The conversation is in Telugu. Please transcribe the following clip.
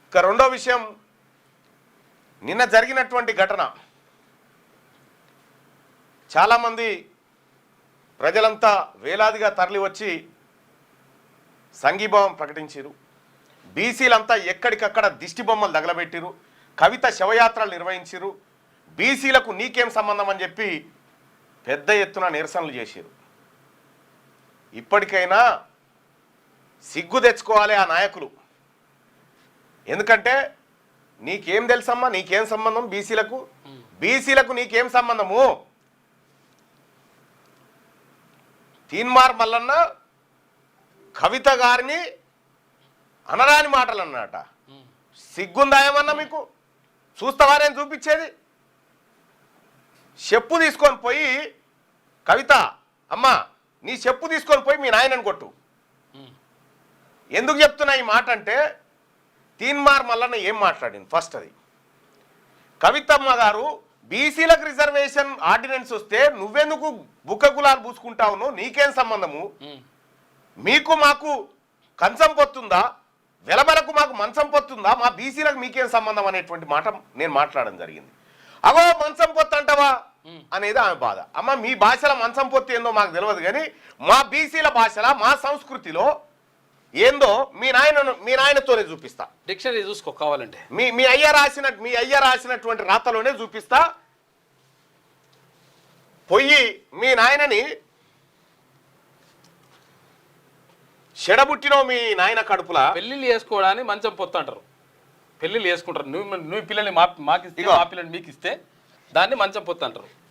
ఇక రెండో విషయం, నిన్న జరిగినటువంటి ఘటన చాలామంది ప్రజలంతా వేలాదిగా తరలి వచ్చి సంఘీభావం ప్రకటించారు. బీసీలంతా ఎక్కడికక్కడ దిష్టి బొమ్మలు తగలబెట్టిరు, కవిత శవయాత్రలు నిర్వహించారు. బీసీలకు నీకేం సంబంధం అని చెప్పి పెద్ద ఎత్తున నిరసనలు చేశారు. ఇప్పటికైనా సిగ్గు తెచ్చుకోవాలి ఆ నాయకులు. ఎందుకంటే నీకేం తెలుసమ్మా, నీకేం సంబంధం బీసీలకు? బీసీలకు నీకేం సంబంధము? తీన్మార్ మల్లన్న కవిత గారిని అనరాని మాటలు అన్నట. సిగ్గుందా ఏమన్నా మీకు? చూస్తావా నేను చూపించేది? చెప్పు తీసుకొని పోయి, కవిత అమ్మా నీ చెప్పు తీసుకొని పోయి మీ నాయనని కొట్టు. ఎందుకు చెప్తున్నా ఈ మాట అంటే, తీన్మార్ మల్లన్న ఏం మాట్లాడింది ఫస్ట్ అది. కవితమ్మ గారు బీసీలకు రిజర్వేషన్ ఆర్డినెన్స్ వస్తే నువ్వెందుకు బుక్క గులాలు పూసుకుంటావును? నీకేం సంబంధము? మీకు మాకు కంచం పొత్తుందా? వెలమలకు మాకు మంచం పొత్తుందా? మా బీసీలకు మీకేం సంబంధం అనేటువంటి మాట నేను మాట్లాడడం జరిగింది. అగో మంచం పొత్తు అంటావా అనేది ఆమె బాధ. అమ్మ మీ భాషల మంచం పొత్తు ఏందో మాకు తెలియదు, కానీ మా బీసీల భాషల మా సంస్కృతిలో ఏందో మీ నాయనతోనే చూపిస్తా. డిక్షనరీ చూసుకో కావాలంటే. మీ అయ్య రాసినటువంటి రాతలోనే చూపిస్తా. పొయ్యి మీ నాయనని చెడబుట్టినో మీ నాయన కడుపులా. పెళ్లిళ్ళు చేసుకోవడానికి మంచం పొత్తు అంటారు. పెళ్లిళ్ళు చేసుకుంటారు. నువ్వు పిల్లల్ని మాకిస్తే, మా పిల్లల్ని మీకు ఇస్తే దాన్ని మంచం పొత్తు అంటారు.